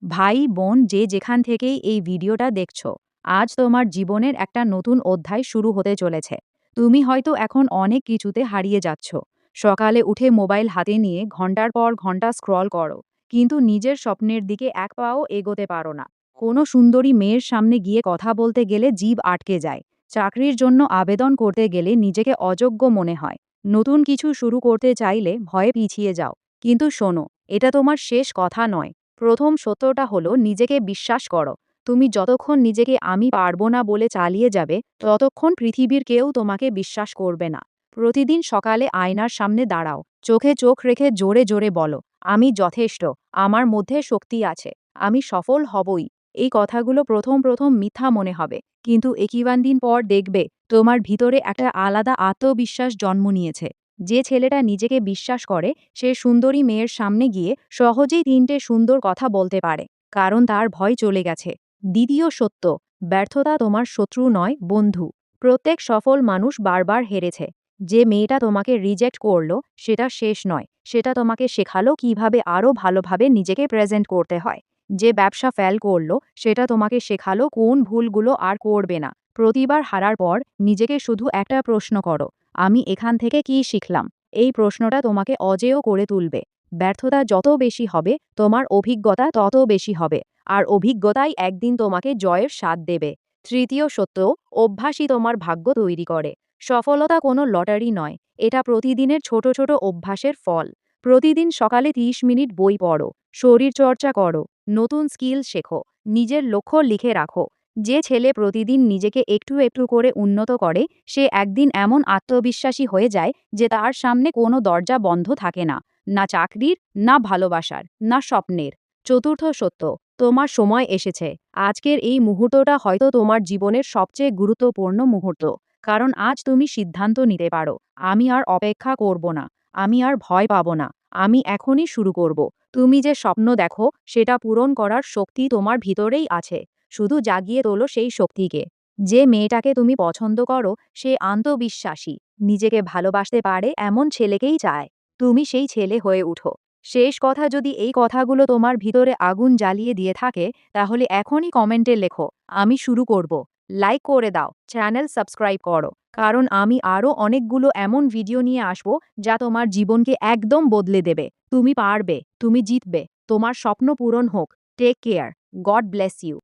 ভাই বোন যে যেখান থেকেই এই ভিডিওটা দেখছো, আজ তোমার জীবনের একটা নতুন অধ্যায় শুরু হতে চলেছে। তুমি হয়তো এখন অনেক কিছুতে হারিয়ে যাচ্ছ। সকালে উঠে মোবাইল হাতে নিয়ে ঘন্টার পর ঘন্টা স্ক্রল করো, কিন্তু নিজের স্বপ্নের দিকে এক পাও এগোতে পারো না। কোনো সুন্দরী মেয়ের সামনে গিয়ে কথা বলতে গেলে জিভ আটকে যায়। চাকরির জন্য আবেদন করতে গেলে নিজেকে অযোগ্য মনে হয়। নতুন কিছু শুরু করতে চাইলে ভয়ে পিছিয়ে যাও। কিন্তু শোনো, এটা তোমার শেষ কথা নয়। প্রথম সত্যটা হলো নিজেকে বিশ্বাস করো। তুমি যতক্ষণ নিজেকে আমি পারবো না বলে চালিয়ে যাবে, ততক্ষণ পৃথিবীর কেউ তোমাকে বিশ্বাস করবে না। প্রতিদিন সকালে আয়নার সামনে দাঁড়াও, চোখে চোখ রেখে জোরে জোরে বলো, আমি যথেষ্ট, আমার মধ্যে শক্তি আছে, আমি সফল হবই। এই কথাগুলো প্রথম প্রথম মিথ্যা মনে হবে, কিন্তু একইবান দিন পর দেখবে তোমার ভিতরে একটা আলাদা আত্মবিশ্বাস জন্ম নিয়েছে। যে ছেলেটা নিজেকে বিশ্বাস করে, সে সুন্দরী মেয়ের সামনে গিয়ে সহজেই তিনটে সুন্দর কথা বলতে পারে, কারণ তার ভয় চলে গেছে। দ্বিতীয় সত্য, ব্যর্থতা তোমার শত্রু নয়, বন্ধু। প্রত্যেক সফল মানুষ বারবার হেরেছে। যে মেয়েটা তোমাকে রিজেক্ট করলো, সেটা শেষ নয়, সেটা তোমাকে শেখালো কিভাবে আরও ভালোভাবে নিজেকে প্রেজেন্ট করতে হয়। যে ব্যবসা ফেল করলো, সেটা তোমাকে শেখালো কোন ভুলগুলো আর করবে না। প্রতিবার হারার পর নিজেকে শুধু একটা প্রশ্ন করো, আমি এখান থেকে কি শিখলাম? এই প্রশ্নটা তোমাকে অজেয় করে তুলবে। ব্যর্থতা যত বেশি হবে, তোমার অভিজ্ঞতা তত বেশি হবে, আর অভিজ্ঞতাই একদিন তোমাকে জয়ের স্বাদ দেবে। তৃতীয় সত্য, অভ্যাসই তোমার ভাগ্য তৈরি করে। সফলতা কোনো লটারি নয়, এটা প্রতিদিনের ছোট ছোট অভ্যাসের ফল। প্রতিদিন সকালে 30 মিনিট বই পড়ো, শরীরচর্চা করো, নতুন স্কিল শেখো, নিজের লক্ষ্য লিখে রাখো। যে ছেলে প্রতিদিন নিজেকে একটু একটু করে উন্নত করে, সে একদিন এমন আত্মবিশ্বাসী হয়ে যায় যে তার সামনে কোনো দরজা বন্ধ থাকে না, না চাকরির, না ভালোবাসার, না স্বপ্নের। চতুর্থ সত্য, তোমার সময় এসেছে। আজকের এই মুহূর্তটা হয়তো তোমার জীবনের সবচেয়ে গুরুত্বপূর্ণ মুহূর্ত, কারণ আজ তুমি সিদ্ধান্ত নিতে পারো, আমি আর অপেক্ষা করব না, আমি আর ভয় পাব না, আমি এখনই শুরু করব। তুমি যে স্বপ্ন দেখো, সেটা পূরণ করার শক্তি তোমার ভিতরেই আছে। শুধু জাগিয়ে তোলো সেই শক্তিকে। যে মেয়েটাকে তুমি পছন্দ করো, সে আত্মবিশ্বাসী, নিজেকে ভালোবাসতে পারে এমন ছেলেকেই চায়। তুমি সেই ছেলে হয়ে উঠো। শেষ কথা, যদি এই কথাগুলো তোমার ভিতরে আগুন জ্বালিয়ে দিয়ে থাকে, তাহলে এখনই কমেন্টে লেখো, আমি শুরু করব। লাইক করে দাও, চ্যানেল সাবস্ক্রাইব করো, কারণ আমি আরও অনেকগুলো এমন ভিডিও নিয়ে আসব যা তোমার জীবনকে একদম বদলে দেবে। তুমি পারবে, তুমি জিতবে, তোমার স্বপ্ন পূরণ হোক। Take care, God bless you.